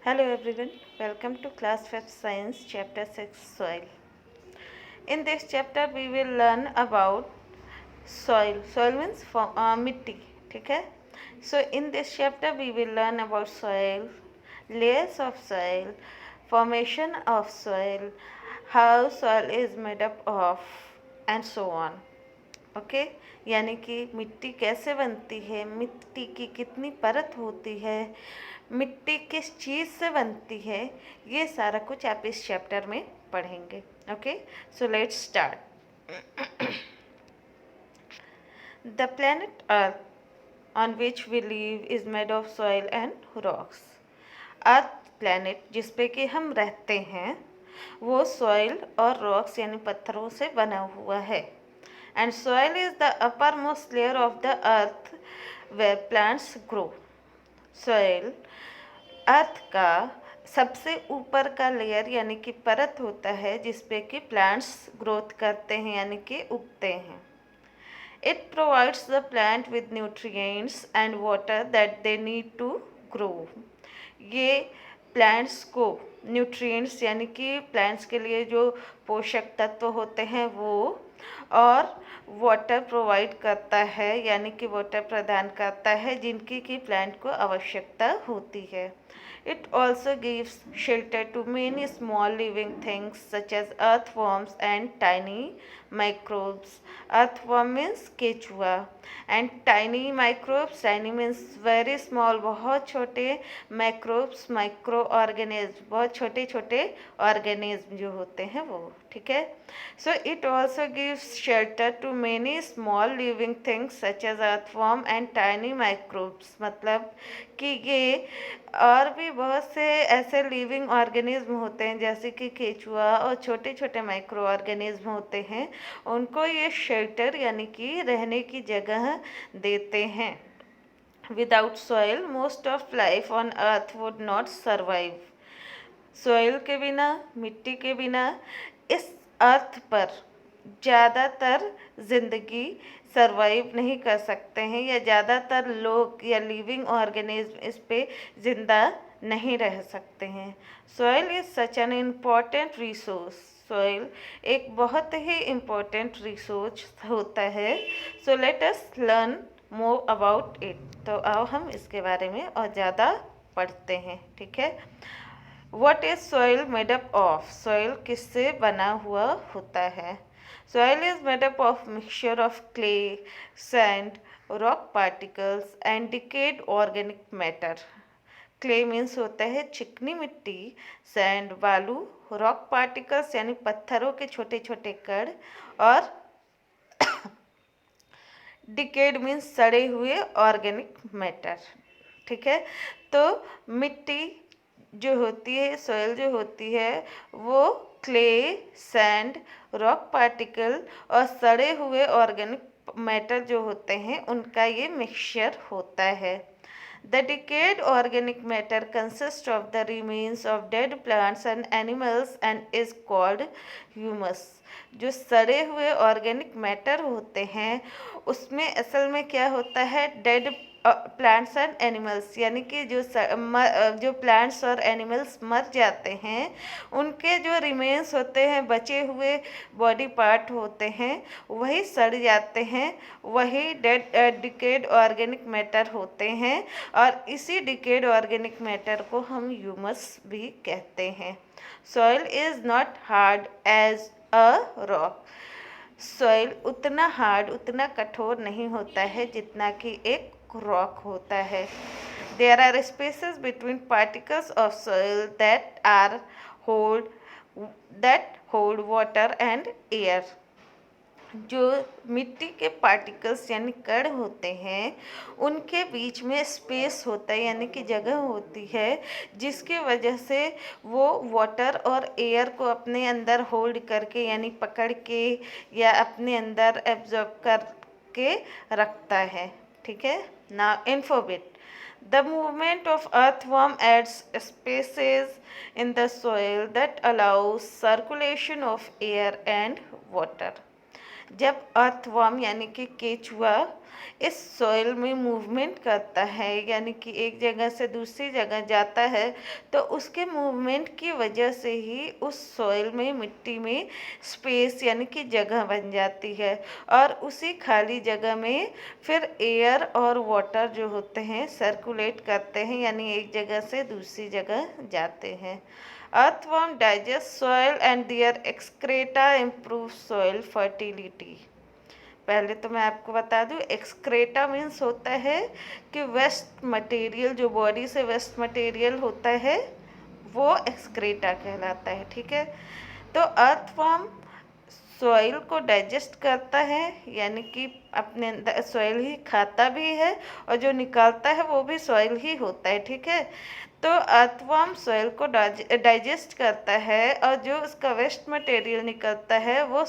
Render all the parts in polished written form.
Hello everyone, welcome to class 5 science chapter 6 soil. In this chapter we will learn about soil. Soil means मिट्टी, ठीक है. So in this chapter we will learn about soil, layers of soil, formation of soil, how soil is made up of and so on. Okay यानी कि मिट्टी कैसे बनती है, मिट्टी की कितनी परत होती है, मिट्टी किस चीज़ से बनती है, ये सारा कुछ आप इस चैप्टर में पढ़ेंगे. Okay so let's start. The planet Earth on which we live is made of soil and rocks. Earth planet जिस पे कि हम रहते हैं वो सॉइल और रॉक्स यानी पत्थरों से बना हुआ है. And soil is the uppermost layer of the earth where plants grow. Soil अर्थ का सबसे ऊपर का लेयर यानी कि परत होता है जिस पे कि प्लांट्स ग्रोथ करते हैं यानी कि उगते हैं. It provides the plant with nutrients and water that they need to grow. ये प्लांट्स को न्यूट्रिएंट्स यानी कि प्लांट्स के लिए जो पोषक तत्व होते हैं वो और वाटर प्रोवाइड करता है यानी कि वाटर प्रदान करता है जिनकी कि प्लांट को आवश्यकता होती है. It also gives shelter to many small living things such as earthworms and tiny microbes. Earthworm means केचुआ and tiny microbes, tiny means very small, बहुत छोटे, microbes माइक्रो ऑर्गेनिज्म, बहुत छोटे छोटे ऑर्गेनिज्म जो होते हैं वो, ठीक है. So it also gives shelter to many small living things such as earthworm and tiny microbes. मतलब कि ये और भी बहुत से ऐसे लिविंग ऑर्गेनिज्म होते हैं जैसे कि केचुआ और छोटे छोटे माइक्रो ऑर्गेनिज्म होते हैं, उनको ये शेल्टर यानी कि रहने की जगह देते हैं. Without soil most of life on earth would not survive. Soil के बिना, मिट्टी के बिना इस अर्थ पर ज़्यादातर ज़िंदगी सरवाइव नहीं कर सकते हैं या ज़्यादातर लोग या लिविंग ऑर्गेनिज्म इस पे ज़िंदा नहीं रह सकते हैं. Soil is such an important resource. Soil एक बहुत ही इम्पोर्टेंट रिसोर्स होता है. So let us learn more about it. तो आओ हम इसके बारे में और ज़्यादा पढ़ते हैं, ठीक है. What is soil made up of. Soil किससे बना हुआ होता है. Soil is made up of mixture of clay, sand, rock particles and decade organic matter. Clay means होता है चिकनी मिट्टी, सैंड बालू, रॉक पार्टिकल्स यानी पत्थरों के छोटे छोटे कण और डिकेड मीन्स सड़े हुए ऑर्गेनिक मैटर, ठीक है. तो मिट्टी जो होती है, सॉइल जो होती है वो क्ले, सैंड, रॉक पार्टिकल और सड़े हुए ऑर्गेनिक मैटर जो होते हैं उनका ये मिक्सचर होता है. The decayed organic matter consists of the remains of dead plants and animals and is called humus. जो सड़े हुए ऑर्गेनिक मैटर होते हैं उसमें असल में क्या होता है, डेड प्लांट्स एंड एनिमल्स यानी कि जो प्लांट्स और एनिमल्स मर जाते हैं उनके जो रिमेन्स होते हैं, बचे हुए बॉडी पार्ट होते हैं, वही सड़ जाते हैं, वही डेड डिकेड ऑर्गेनिक मैटर होते हैं और इसी डिकेड ऑर्गेनिक मैटर को हम ह्यूमस भी कहते हैं. Soil is not hard as a rock. Soil उतना हार्ड, उतना कठोर नहीं होता है जितना कि एक रॉक होता है. There are spaces between particles of soil that hold water and air. जो मिट्टी के पार्टिकल्स यानी कण होते हैं उनके बीच में स्पेस होता है यानी कि जगह होती है जिसकी वजह से वो वाटर और एयर को अपने अंदर होल्ड करके यानी पकड़ के या अपने अंदर एब्जॉर्ब करके रखता है, ठीक है. Now इन्फोबिट. The movement of earthworm adds spaces in the soil that allows circulation of air and water. जब अर्थवर्म यानी कि केचुआ इस सॉइल में मूवमेंट करता है, यानी कि एक जगह से दूसरी जगह जाता है, तो उसके मूवमेंट की वजह से ही उस सॉइल में, मिट्टी में स्पेस यानी कि जगह बन जाती है, और उसी खाली जगह में फिर एयर और वाटर जो होते हैं सर्कुलेट करते हैं, यानी एक जगह से दूसरी जगह जाते हैं। Earthworm digest soil and their excreta improve soil fertility। पहले तो मैं आपको बता दूं, एक्सक्रेटा मीन्स होता है कि वेस्ट मटेरियल, जो बॉडी से वेस्ट मटेरियल होता है वो एक्सक्रेटा कहलाता है, ठीक है। तो अर्थवर्म सॉइल को डाइजेस्ट करता है, यानी कि अपने अंदर सॉइल ही खाता भी है, और जो निकालता है वो भी सॉइल ही होता है, ठीक है। तो अर्थवर्म सॉइल को डाइजेस्ट करता है, और जो उसका वेस्ट मटेरियल निकलता है वो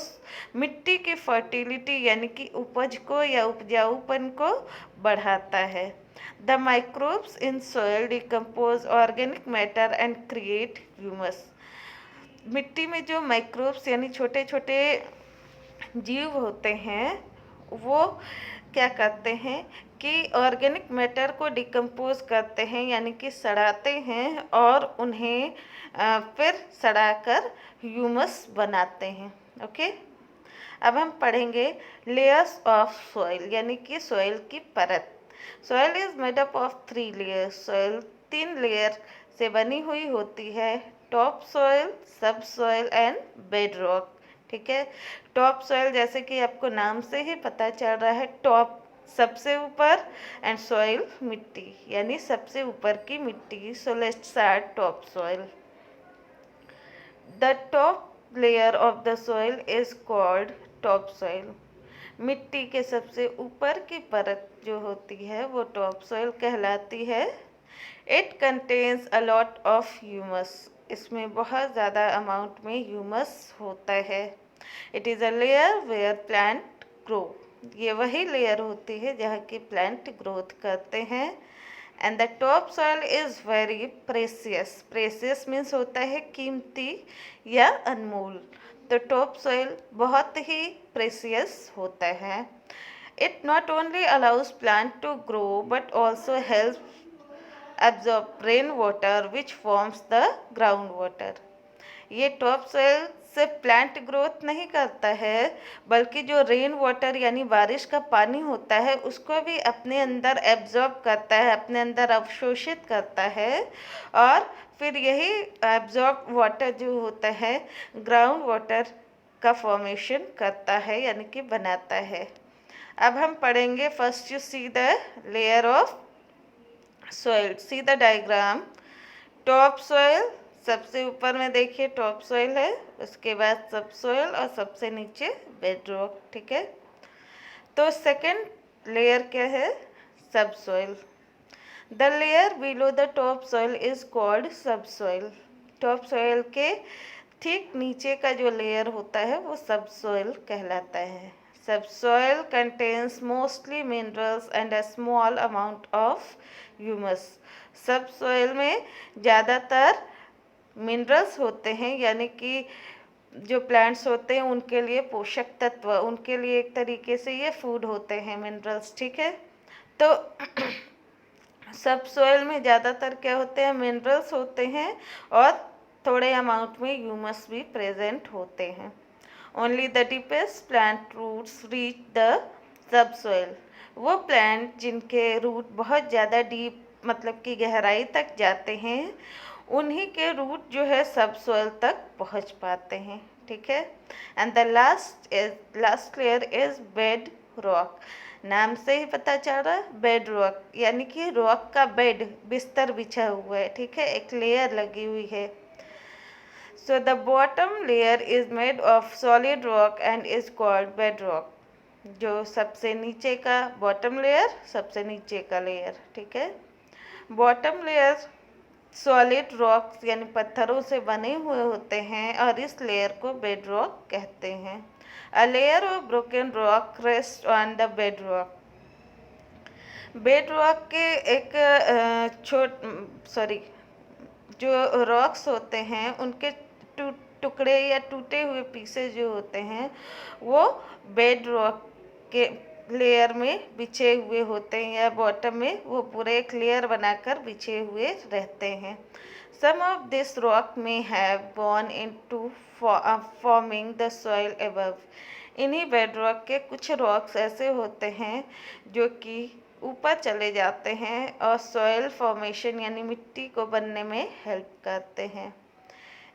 मिट्टी की फर्टिलिटी यानी कि उपज को या उपजाऊपन को बढ़ाता है। The microbes in soil decompose organic matter and create humus. मिट्टी में जो माइक्रोब्स यानी छोटे छोटे जीव होते हैं वो क्या करते हैं कि ऑर्गेनिक मैटर को डिकम्पोज करते हैं, यानी कि सड़ाते हैं, और उन्हें फिर सड़ाकर ह्यूमस बनाते हैं। ओके, अब हम पढ़ेंगे लेयर्स ऑफ सॉइल, यानी कि सॉइल की परत। Soil is made up of 3 layers. Soil 3 layer से बनी हुई होती है, top soil, sub soil and bed rock, ठीक है। टॉप सॉइल जैसे कि आपको नाम से ही पता चल रहा है, टॉप सबसे ऊपर, एंड सॉइल मिट्टी यानी सबसे ऊपर की मिट्टी। सो let's start top soil. The top layer of the soil is called top soil. मिट्टी के सबसे ऊपर की परत जो होती है वो टॉप सॉइल कहलाती है। It contains a lot of humus. इसमें बहुत ज़्यादा अमाउंट में ह्यूमस होता है। It is a layer where plant grow. ये वही लेयर होती है जहाँ की प्लांट ग्रोथ करते हैं। And the top soil is very precious. Precious means होता है कीमती या अनमोल। तो टॉप सॉइल बहुत ही प्रेसियस होता है। It not only allows plant to grow but also help absorb rain water which forms the ground water। ये टॉप सॉइल सिर्फ प्लांट ग्रोथ नहीं करता है, बल्कि जो रेन वाटर यानी बारिश का पानी होता है उसको भी अपने अंदर एब्जॉर्ब करता है, अपने अंदर अवशोषित करता है, और फिर यही एब्जॉर्ब वाटर जो होता है ग्राउंड वाटर का फॉर्मेशन करता है, यानी कि बनाता है। अब हम पढ़ेंगे, first you see the layer of soil. See the diagram. Top soil सबसे ऊपर में देखिए टॉप सॉइल है, उसके बाद सब सॉइल, और सबसे नीचे बेड रॉक, ठीक है। तो सेकंड लेयर क्या है? सब soil. The layer below the top soil is called सब सॉइल। टॉप सॉइल के ठीक नीचे का जो लेयर होता है वो सब सॉइल कहलाता है। सब soil contains mostly minerals and a small amount of humus. सब सॉइल में ज़्यादातर मिनरल्स होते हैं, यानी कि जो प्लांट्स होते हैं उनके लिए पोषक तत्व, उनके लिए एक तरीके से ये फूड होते हैं मिनरल्स, ठीक है। तो सब सॉइल में ज़्यादातर क्या होते हैं? मिनरल्स होते हैं, और थोड़े अमाउंट में ह्यूमस भी प्रेजेंट होते हैं। Only the deepest plant roots reach the sub soil. वो प्लांट जिनके रूट बहुत ज़्यादा डीप मतलब कि गहराई तक जाते हैं, उन्हीं के रूट जो है सब सॉइल तक पहुंच पाते हैं, ठीक है। And the last layer is bed rock. नाम से ही पता चल रहा है बेड रॉक, यानी कि रॉक का बेड, बिस्तर बिछा हुआ है, ठीक है, एक लेयर लगी हुई है। So the bottom layer is made of solid rock and is called bed rock. जो सबसे नीचे का बॉटम लेयर, सबसे नीचे का लेयर, ठीक है। बॉटम लेयर सॉलिड रॉक्स यानी पत्थरों से बने हुए होते हैं, और इस लेयर को बेड रॉक कहते हैं। A layer of broken rock rest on the bed rock. Bed rock के एक जो रॉक्स होते हैं उनके टुकड़े या टूटे हुए पीसेस जो होते हैं वो बेड रॉक के लेयर में बिछे हुए होते हैं, या बॉटम में वो पूरे एक लेयर बनाकर बिछे हुए रहते हैं। सम ऑफ दिस रॉक में have gone into forming the soil above. इन्हीं बेड रॉक के कुछ रॉक्स ऐसे होते हैं जो कि ऊपर चले जाते हैं और सॉइल फॉर्मेशन यानी मिट्टी को बनने में हेल्प करते हैं।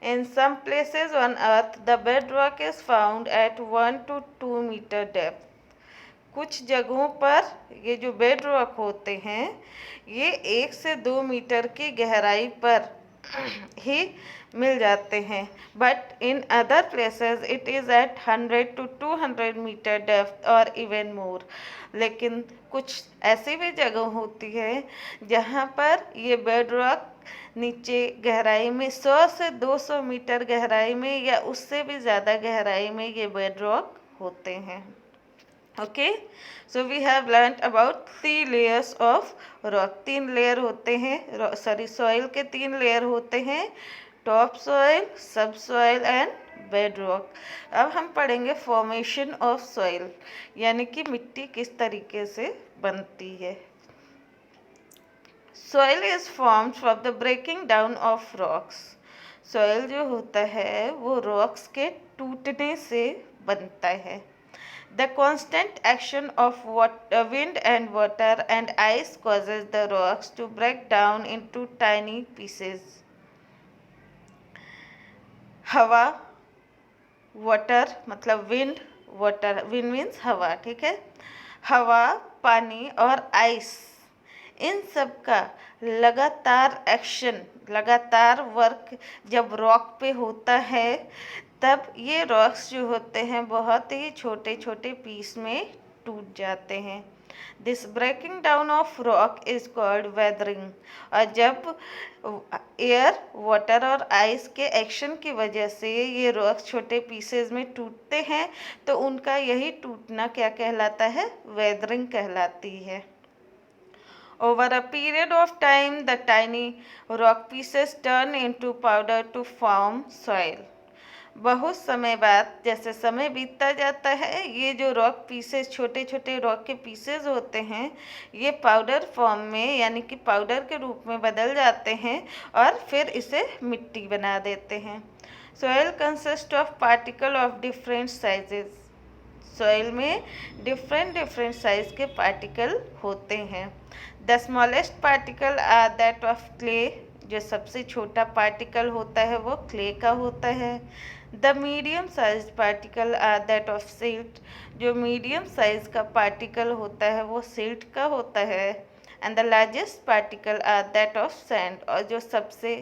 In some places on earth, the bedrock is found at 1 to 2 meter depth. कुछ जगहों पर ये जो बेड रॉक होते हैं ये 1 से 2 मीटर की गहराई पर ही मिल जाते हैं, but in other places it is at 100 to 200 metre depth और इवन मोर। लेकिन कुछ ऐसी भी जगह होती है जहाँ पर ये बेड रॉक नीचे गहराई में 100 से 200 मीटर गहराई में या उससे भी ज़्यादा गहराई में ये बेड रॉक होते हैं। Okay, so we have learn about 3 layers of rock. 3 layer होते हैं, सॉइल के 3 लेयर होते हैं, top soil, sub soil and bed rock. अब हम पढ़ेंगे फॉर्मेशन ऑफ सॉइल, यानी कि मिट्टी किस तरीके से बनती है। Soil is formed from the breaking down of rocks. Soil जो होता है वो रॉक्स के टूटने से बनता है। The constant action of wind and water and ice causes the rocks to break down into tiny pieces. हवा, वाटर मतलब विंड, वाटर, विंड मीन्स हवा, ठीक है। हवा, पानी और आइस, इन सब का लगातार एक्शन, लगातार वर्क जब रॉक पे होता है तब ये रॉक्स जो होते हैं बहुत ही छोटे छोटे पीस में टूट जाते हैं। This breaking down of rock is called weathering. और जब एयर, वाटर और आइस के एक्शन की वजह से ये रॉक्स छोटे पीसेस में टूटते हैं तो उनका यही टूटना क्या कहलाता है? वेदरिंग कहलाती है। Over a period of time, the tiny rock pieces turn into powder to form soil. बहुत समय बाद, जैसे समय बीतता जाता है, ये जो रॉक पीसेस, छोटे छोटे रॉक के पीसेस होते हैं, ये पाउडर फॉर्म में यानी कि पाउडर के रूप में बदल जाते हैं और फिर इसे मिट्टी बना देते हैं। Soil consist of particle of different sizes. सॉइल में डिफरेंट डिफरेंट साइज के पार्टिकल होते हैं। The smallest particle are that of clay. जो सबसे छोटा पार्टिकल होता है वो क्ले का होता है। The medium size particle are that of silt. जो मीडियम साइज का पार्टिकल होता है वो सिल्ट का होता है। And the largest particle are that of sand. और जो सबसे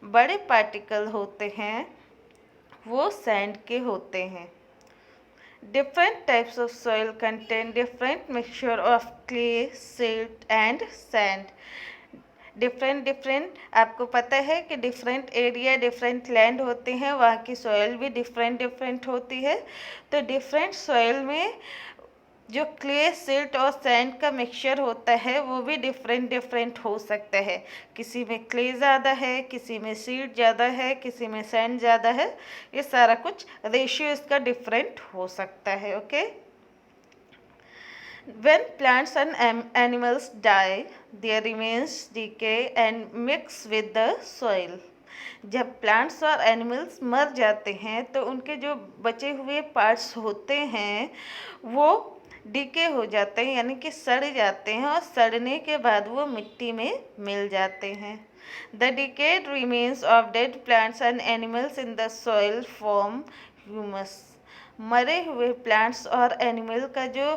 बड़े पार्टिकल होते हैं वो सैंड के होते हैं। Different types of soil contain different mixture of clay, silt and sand. Different आपको पता है कि डिफरेंट एरिया, डिफरेंट लैंड होते हैं, वहाँ की सॉइल भी डिफरेंट होती है। तो डिफरेंट सॉइल में जो क्ले, सिल्ट और सैंड का मिक्सचर होता है वो भी डिफरेंट हो सकता है। किसी में क्ले ज़्यादा है, किसी में सिल्ट ज़्यादा है, किसी में सैंड ज़्यादा है। ये सारा कुछ रेशियो इसका डिफरेंट हो सकता है। Okay, when plants and animals die, their remains decay and mix with the soil. जब प्लांट्स और एनिमल्स मर जाते हैं तो उनके जो बचे हुए पार्ट्स होते हैं वो डीके हो जाते हैं, यानी कि सड़ जाते हैं, और सड़ने के बाद वो मिट्टी में मिल जाते हैं। The decade remains of dead plants and animals in the soil form humus. मरे हुए प्लांट्स और एनिमल का जो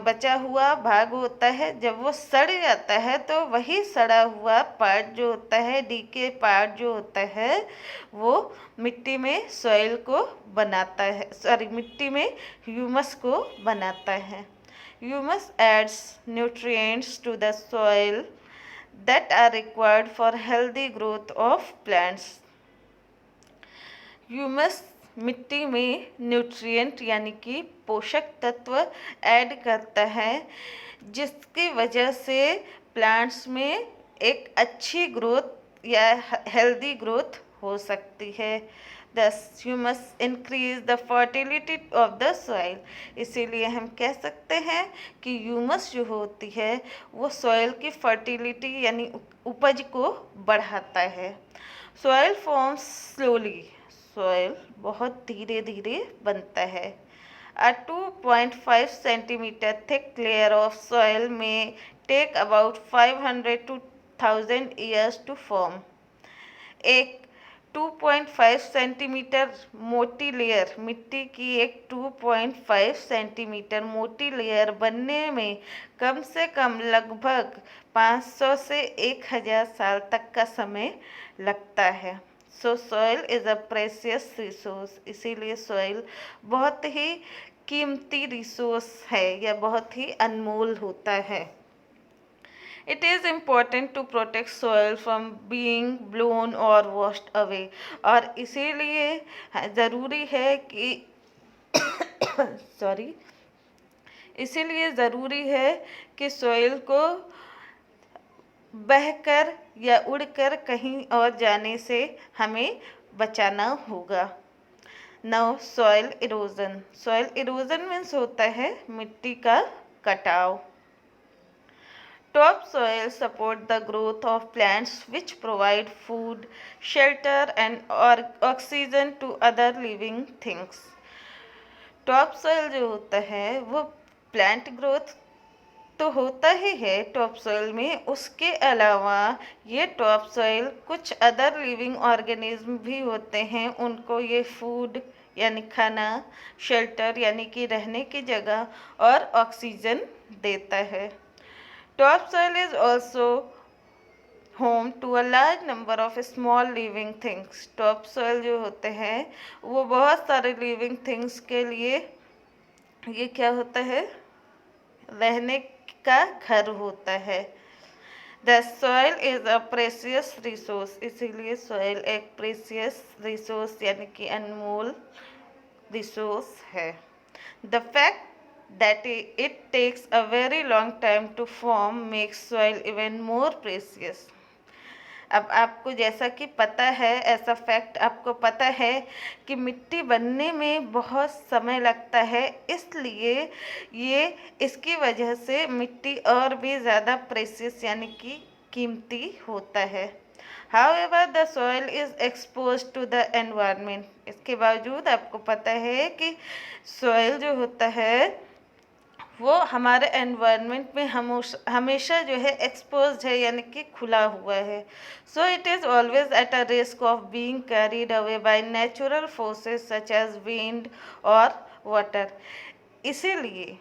बचा हुआ भाग होता है, जब वो सड़ जाता है तो वही सड़ा हुआ पार्ट जो होता है, डीके पार्ट जो होता है, वो मिट्टी में सॉइल को बनाता है, मिट्टी में ह्यूमस को बनाता है। Humus adds nutrients to the soil that are required for healthy growth of plants. Humus मिट्टी में न्यूट्रिएंट यानी कि पोषक तत्व ऐड करता है, जिसकी वजह से प्लांट्स में एक अच्छी ग्रोथ या हेल्दी ग्रोथ हो सकती है। दस you must increase the fertility of the soil. इसीलिए हम कह सकते हैं कि ह्यूमस जो होती है वो सॉइल की फर्टिलिटी यानी उपज को बढ़ाता है। सॉइल फॉर्म्स स्लोली, सॉइल बहुत धीरे धीरे बनता है। A 2.5 centimeter thick layer of soil may take about 500 to 1000 years to form. एक 2.5 सेंटीमीटर मोटी लेयर, मिट्टी की एक 2.5 सेंटीमीटर मोटी लेयर बनने में कम से कम लगभग 500 से 1000 साल तक का समय लगता है। सो soil is a precious resource, इसीलिए सॉइल बहुत ही कीमती रिसोर्स है या बहुत ही अनमोल होता है। It is important to protect soil from being blown or washed away, और इसीलिए ज़रूरी है कि सॉरी इसीलिए ज़रूरी है कि सॉइल को बहकर या उड़कर कहीं और जाने से हमें बचाना होगा। Now soil erosion. Soil erosion means होता है मिट्टी का कटाव। Topsoil support the growth of plants which provide food, shelter and oxygen to other living things. Top जो होता है वो प्लांट ग्रोथ तो होता ही है टॉप सॉइल में, उसके अलावा ये टॉप सॉइल कुछ अदर लिविंग ऑर्गेनिज्म भी होते हैं, उनको ये फूड यानी खाना, शेल्टर यानी कि रहने की जगह और ऑक्सीजन देता है। Topsoil is also home to a large number of small living things. Topsoil जो होते हैं वो बहुत सारे लिविंग थिंग्स के लिए ये क्या होता है, रहने का घर होता है। The soil is a precious resource, इसीलिए सॉइल एक प्रेशियस रिसोर्स यानी कि अनमोल रिसोर्स है। The fact that it takes a very long time to form makes soil even more precious. अब आपको जैसा कि पता है, ऐसा फैक्ट आपको पता है कि मिट्टी बनने में बहुत समय लगता है, इसलिए ये इसकी वजह से मिट्टी और भी ज़्यादा प्रेशियस यानी कि कीमती होता है। However, the soil is exposed to the environment. इसके बावजूद आपको पता है कि सॉइल जो होता है वो हमारे एनवायरनमेंट में हमेशा जो है एक्सपोज है यानी कि खुला हुआ है। So it is always at a risk of being carried away by natural forces such as wind और वाटर। इसीलिए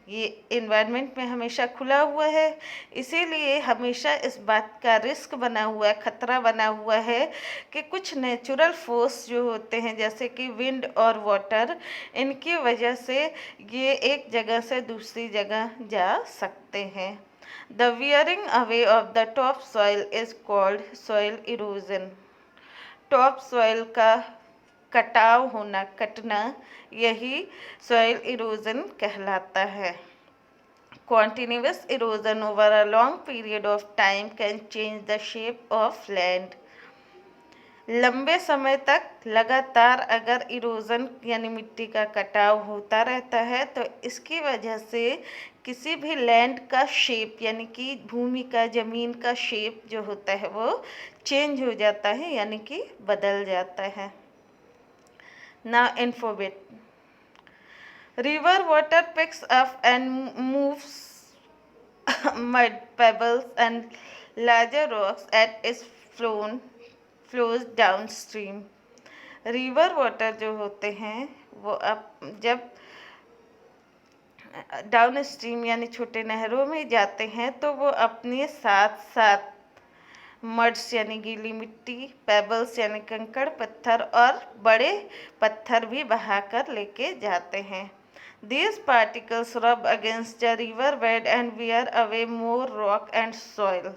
ये इन्वायरमेंट में हमेशा खुला हुआ है, इसीलिए हमेशा इस बात का रिस्क बना हुआ है, खतरा बना हुआ है कि कुछ नेचुरल फोर्स जो होते हैं जैसे कि विंड और वाटर, इनकी वजह से ये एक जगह से दूसरी जगह जा सकते हैं। The wearing away of the top soil is called soil erosion. Top soil का कटाव होना, कटना, यही सॉइल इरोजन कहलाता है। Continuous erosion over a long period of time can change the shape of land. लंबे समय तक लगातार अगर इरोजन यानी मिट्टी का कटाव होता रहता है तो इसकी वजह से किसी भी लैंड का शेप यानी कि भूमि का, ज़मीन का शेप जो होता है वो चेंज हो जाता है यानी कि बदल जाता है। Now infobit. River water picks up and moves mud, pebbles and larger rocks at its flows downstream. River water जो होते हैं वो अब जब डाउन स्ट्रीम यानी छोटे नहरों में जाते हैं तो वो अपने साथ साथ मड्स यानी गीली मिट्टी, पेबल्स यानी कंकड़ पत्थर और बड़े पत्थर भी बहाकर लेके जाते हैं। These particles rub against the river bed and wear away more rock and soil.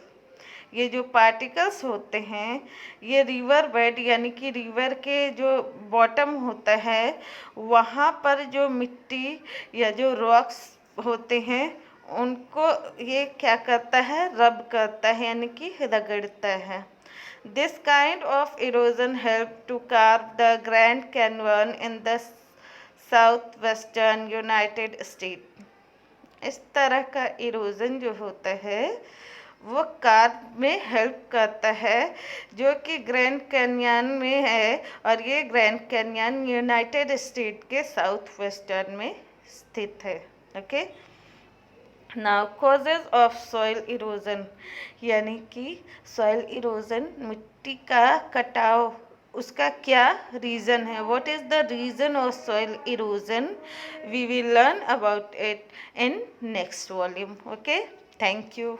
ये जो पार्टिकल्स होते हैं ये रिवर बेड यानी कि रिवर के जो बॉटम होता है वहाँ पर जो मिट्टी या जो रॉक्स होते हैं उनको ये क्या करता है, रब करता है यानी कि रगड़ता है। This kind of erosion helped to carve the Grand Canyon in the southwestern United States. इस तरह का इरोजन जो होता है वो कार में हेल्प करता है, जो कि ग्रैंड कैन्यन में है, और ये ग्रैंड कैन्यन यूनाइटेड स्टेट के साउथ वेस्टर्न में स्थित है। Okay, now causes of soil erosion, यानी कि सॉइल इरोजन, मिट्टी का कटाव, उसका क्या रीज़न है, what is the reason of soil erosion, we will learn about it in next volume. Okay, thank you.